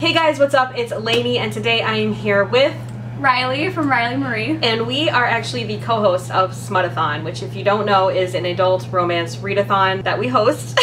Hey guys, what's up? It's Lainey, and today I am here with Riley from Riley Marie. And we are actually the co-hosts of SMUTATHON, which if you don't know is an adult romance readathon that we host.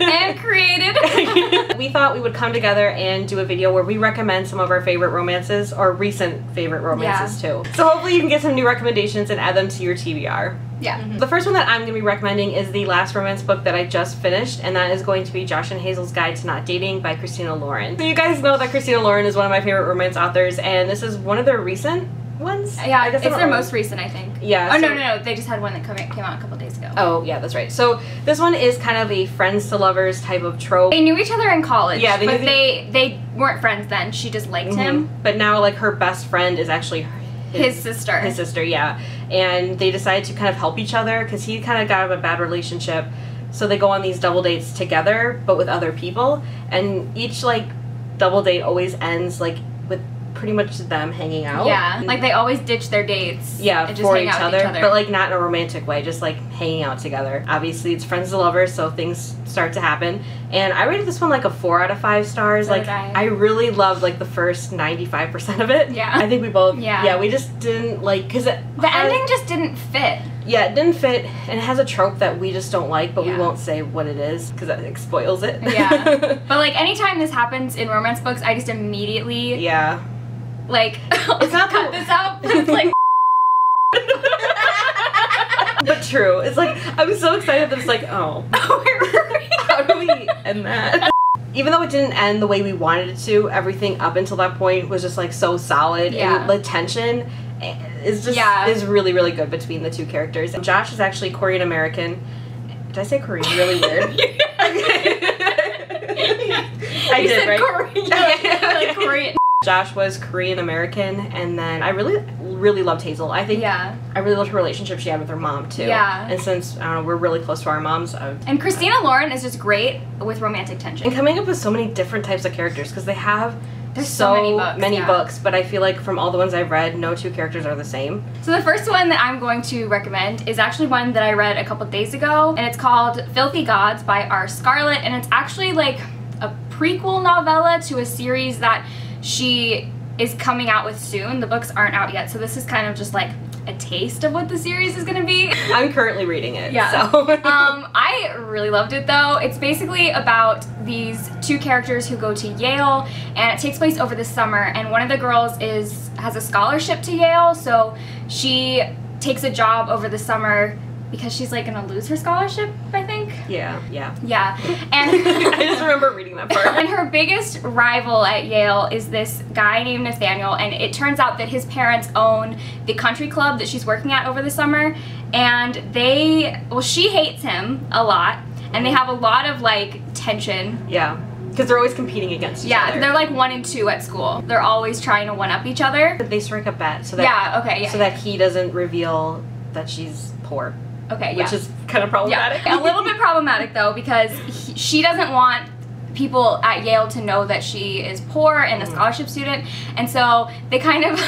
And created. We thought we would come together and do a video where we recommend some of our favorite romances, or recent favorite romances too. So hopefully you can get some new recommendations and add them to your TBR. Yeah. The first one that I'm going to be recommending is the last romance book that I just finished, and that is going to be Josh and Hazel's Guide to Not Dating by Christina Lauren. So you guys know that Christina Lauren is one of my favorite romance authors, and this is one of their recent ones? Yeah, I guess it's their most recent, I think. Yeah. Oh, so no, they just had one that came out a couple days ago. Oh, yeah, that's right. So this one is kind of a friends to lovers type of trope. They knew each other in college, yeah, but they weren't friends then. She just liked him. But now, like, her best friend is actually his sister. His sister, yeah. And they decide to kind of help each other because he kind of got out of a bad relationship. So they go on these double dates together, but with other people. And each, like, double date always ends, like, with pretty much them hanging out. Yeah, like they always ditch their dates. Yeah, and just for hang each out with other, but like not in a romantic way, just like hanging out together. Obviously, it's friends to lovers, so things start to happen. And I rated this one like a 4 out of 5 stars. So like I really loved like the first 95% of it. Yeah, I think we both. Yeah, we just didn't like because the ending just didn't fit. Yeah, it didn't fit, and it has a trope that we just don't like, but we won't say what it is because that spoils it. Yeah, but like anytime this happens in romance books, I just immediately like it's not cut this out. It's like. But true. It's like I'm so excited that it's like, oh, how do we end that? Even though it didn't end the way we wanted it to, everything up until that point was just like so solid, and the tension is just is really, really good between the two characters. And Josh is actually Korean American. Did I say Korean really weird? I did, right? Korean. Like Korean. Josh was Korean American, and then I really loved Hazel. I think I really loved her relationship she had with her mom too. Yeah. And since I don't know, we're really close to our moms. And Christina Lauren is just great with romantic tension. And coming up with so many different types of characters because they have so many books, but I feel like from all the ones I've read, no two characters are the same. So the first one that I'm going to recommend is actually one that I read a couple days ago, and it's called Filthy Gods by R. Scarlett, and it's actually like a prequel novella to a series that she is coming out with soon. The books aren't out yet, so this is kind of just like a taste of what the series is gonna be. I'm currently reading it. Yeah. So. I really loved it though. It's basically about these two characters who go to Yale, and it takes place over the summer, and one of the girls has a scholarship to Yale, so she takes a job over the summer because she's like gonna lose her scholarship, I think. Yeah. And I just remember reading that part. And her biggest rival at Yale is this guy named Nathaniel, and it turns out that his parents own the country club that she's working at over the summer, and she hates him a lot, and they have a lot of like tension. Yeah. Because they're always competing against each other. Yeah, they're like 1 and 2 at school. They're always trying to one-up each other. They strike a bet so that so that he doesn't reveal that she's poor. Okay, which is kind of problematic. Yeah. A little bit problematic though, because she doesn't want people at Yale to know that she is poor and a scholarship student, and so they kind of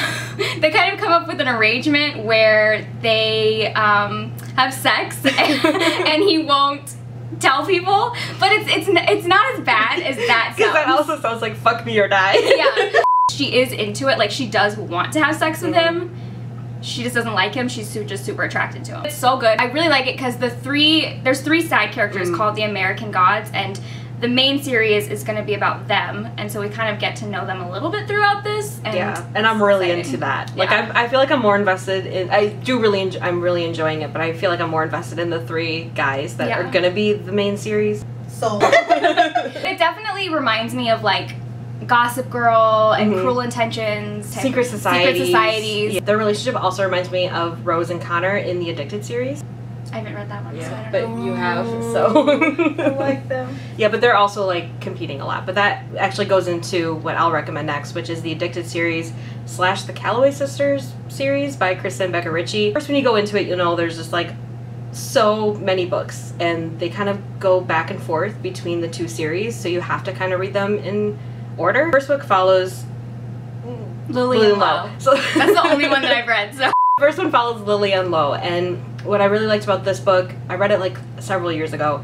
come up with an arrangement where they have sex and he won't tell people, but it's not as bad as that sounds. Because that also sounds like fuck me or die. Yeah, she is into it. Like she does want to have sex with him. She just doesn't like him. She's just super attracted to him. It's so good. I really like it because there's 3 side characters called the American Gods, and the main series is going to be about them, and so we kind of get to know them a little bit throughout this. And and I'm really into that. Like I feel like I'm more invested in. I'm really enjoying it, but I feel like I'm more invested in the 3 guys that are going to be the main series. So it definitely reminds me of like Gossip Girl and Cruel Intentions, Secret Societies. Yeah. Their relationship also reminds me of Rose and Connor in the Addicted series. I haven't read that one, so I don't but know. You have, so I like them. Yeah, but they're also like competing a lot. But that actually goes into what I'll recommend next, which is the Addicted series / the Calloway Sisters series by Kristen and Becca Ritchie. First, when you go into it, you know there's just like so many books, and they kind of go back and forth between the 2 series, so you have to kind of read them in order. First book follows Lily and Lo. So that's the only one that I've read. So first one follows Lily and Lo, and what I really liked about this book, I read it like several years ago.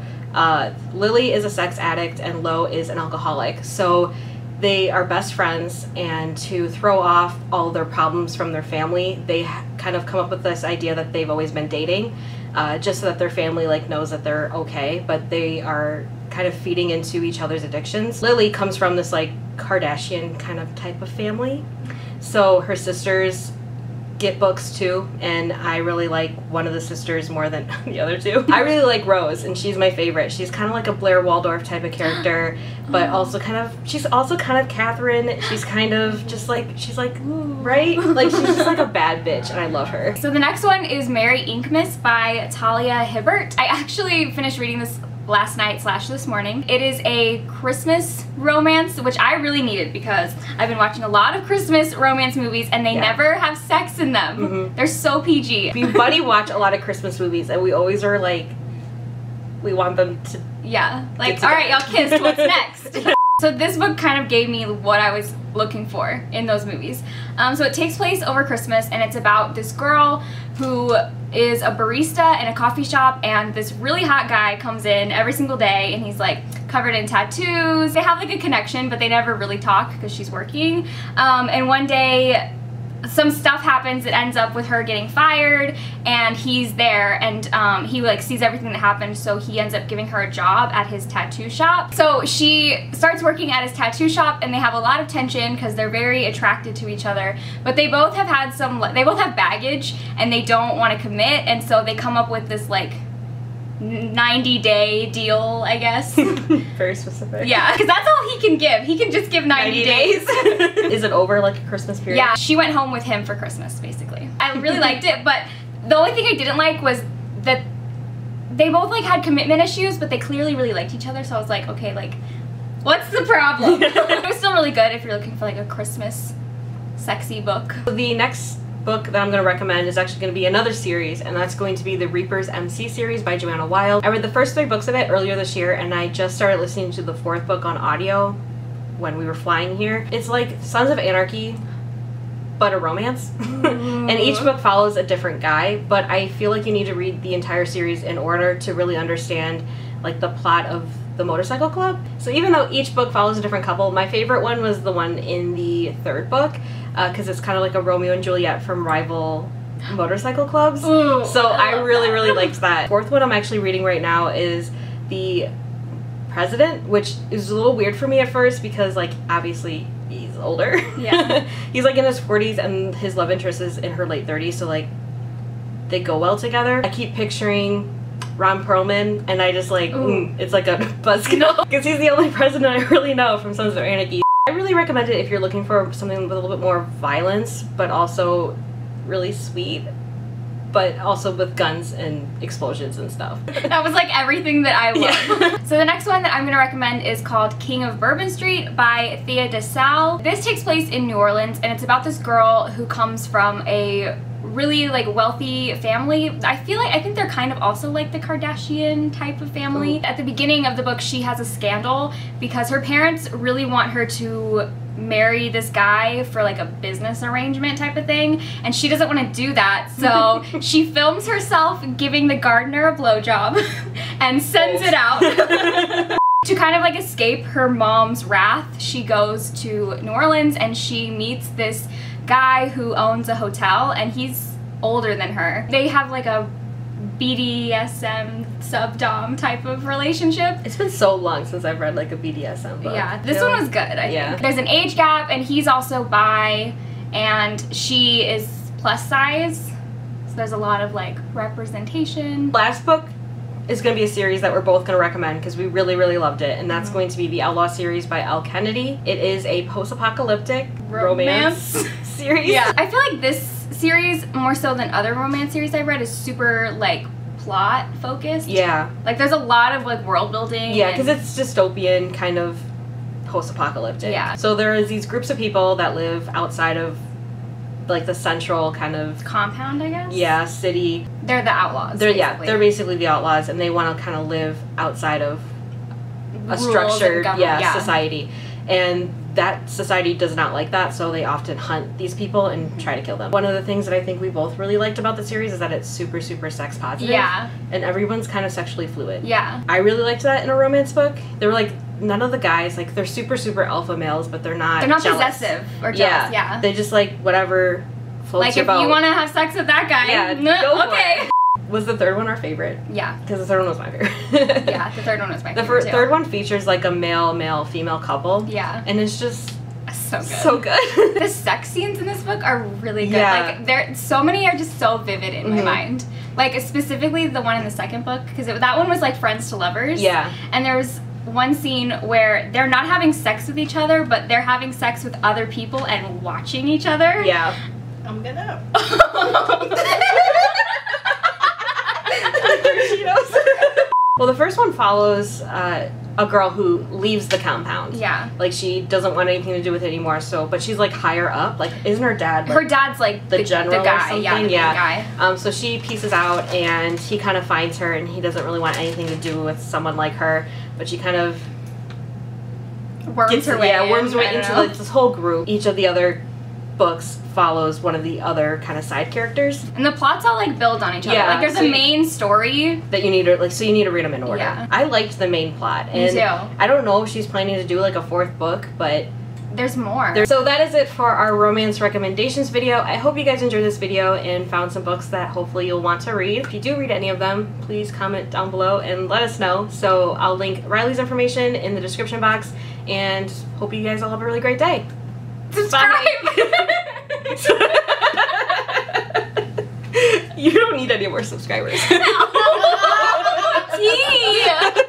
Lily is a sex addict and Lo is an alcoholic. So they are best friends, and to throw off all their problems from their family, they kind of come up with this idea that they've always been dating, just so that their family like knows that they're okay, but they are kind of feeding into each other's addictions. Lily comes from this like Kardashian kind of type of family, so her sisters get books too, and I really like one of the sisters more than the other two. I really like Rose, and she's my favorite. She's kind of like a Blair Waldorf type of character, but also she's also kind of Catherine. She's kind of just like, she's like, right? Like she's just like a bad bitch, and I love her. So the next one is Merry Inkmas by Talia Hibbert. I actually finished reading this last night / this morning. It is a Christmas romance, which I really needed because I've been watching a lot of Christmas romance movies and they never have sex in them. They're so PG. We buddy watch a lot of Christmas movies and we always are like, we want them to like, all right, y'all kissed, what's next? So this book kind of gave me what I was looking for in those movies. So it takes place over Christmas, and it's about this girl who is a barista in a coffee shop, and this really hot guy comes in every single day, and he's like covered in tattoos. They have like a connection, but they never really talk because she's working. And one day some stuff happens that ends up with her getting fired, and he's there, and he like sees everything that happened, so he ends up giving her a job at his tattoo shop. So she starts working at his tattoo shop, and they have a lot of tension because they're very attracted to each other, but they both have baggage and they don't want to commit, and so they come up with this like 90-day deal, I guess. Very specific. Yeah, because that's all he can give. He can just give 90 days. Is it over like a Christmas period? Yeah, she went home with him for Christmas, basically. I really liked it, but the only thing I didn't like was that they both like had commitment issues, but they clearly really liked each other, so I was like, okay, like, what's the problem? It was still really good if you're looking for like a Christmas sexy book. The next book that I'm going to recommend is actually going to be another series, and that's going to be the Reaper's MC series by Joanna Wild. I read the first 3 books of it earlier this year, and I just started listening to the 4th book on audio when we were flying here. It's like Sons of Anarchy, but a romance. And each book follows a different guy, but I feel like you need to read the entire series in order to really understand like the plot of the Motorcycle Club. So even though each book follows a different couple, my favorite one was the one in the 3rd book, because it's kind of like a Romeo and Juliet from rival motorcycle clubs. Ooh, so I really liked that. 4th one I'm actually reading right now is The President, which is a little weird for me at first because like obviously he's older. Yeah. He's like in his 40s and his love interest is in her late 30s, so like they go well together. I keep picturing Ron Perlman, and I just like, it's like a buzzkill because he's the only president I really know from Sons of Anarchy. I really recommend it if you're looking for something with a little bit more violence, but also really sweet, but also with guns and explosions and stuff. That was like everything that I love. Yeah. So the next one that I'm going to recommend is called King of Bourbon Street by Thea DeSalle. This takes place in New Orleans, and it's about this girl who comes from a really like wealthy family. I think they're kind of also like the Kardashian type of family. At the beginning of the book, she has a scandal because her parents really want her to marry this guy for like a business arrangement type of thing, and she doesn't want to do that, so she films herself giving the gardener a blowjob and sends it out. To kind of like escape her mom's wrath, she goes to New Orleans and she meets this guy who owns a hotel, and he's older than her. They have like a BDSM sub-dom type of relationship. It's been so long since I've read like a BDSM book. Yeah, this one was good, I think. There's an age gap, and he's also bi, and she is plus size, so there's a lot of like representation. Last book is going to be a series that we're both going to recommend because we really loved it, and that's going to be the Outlaw series by Elle Kennedy. It is a post-apocalyptic romance series. Yeah, I feel like this series, more so than other romance series I've read, is super like plot focused. Yeah. Like there's a lot of like world building. Yeah, because it's dystopian, kind of post-apocalyptic. Yeah. So there is these groups of people that live outside of like the central kind of compound, I guess. Yeah, city. They're the outlaws. They're basically the outlaws, and they want to kind of live outside of a structured society, and that society does not like that, so they often hunt these people and try to kill them. One of the things that I think we both really liked about the series is that it's super sex positive. Yeah. And everyone's kind of sexually fluid. Yeah. I really liked that in a romance book. There were like none of the guys, like, they're super alpha males, but they're not jealous. Possessive or jealous, yeah. They just, like, whatever floats like, your boat. if you want to have sex with that guy, go okay. for it. Was the third one our favorite? Yeah. Because the third one was my favorite. Yeah, the third one was my favorite, too. Third one features, like, a male, female couple. Yeah. And it's just... so good. So good. The sex scenes in this book are really good. Yeah. Like, so many are just so vivid in my mind. Like, specifically the one in the second book, because that one was, like, friends to lovers. Yeah. And there was one scene where they're not having sex with each other, but they're having sex with other people and watching each other. Yeah. I'm gonna... Well, the first one follows a girl who leaves the compound. Yeah. Like, she doesn't want anything to do with it anymore, but she's, like, higher up. Like, isn't her dad, like, her dad's, like, the general the guy. or something? Yeah, the guy. So she pieces out, and he kind of finds her, and he doesn't really want anything to do with someone like her, but she kind of... worms her way into this whole group. Each of the other books follows one of the other kind of side characters. And the plots all, like, build on each other. Like, there's a main story. That you need to, like, so you need to read them in order. Yeah. I liked the main plot. And Me too. I don't know if she's planning to do, like, a fourth book, but... There's more. So that is it for our romance recommendations video. I hope you guys enjoyed this video and found some books that hopefully you'll want to read. If you do read any of them, please comment down below and let us know. So I'll link Riley's information in the description box, and hope you guys all have a really great day. Subscribe! You don't need any more subscribers. Tea!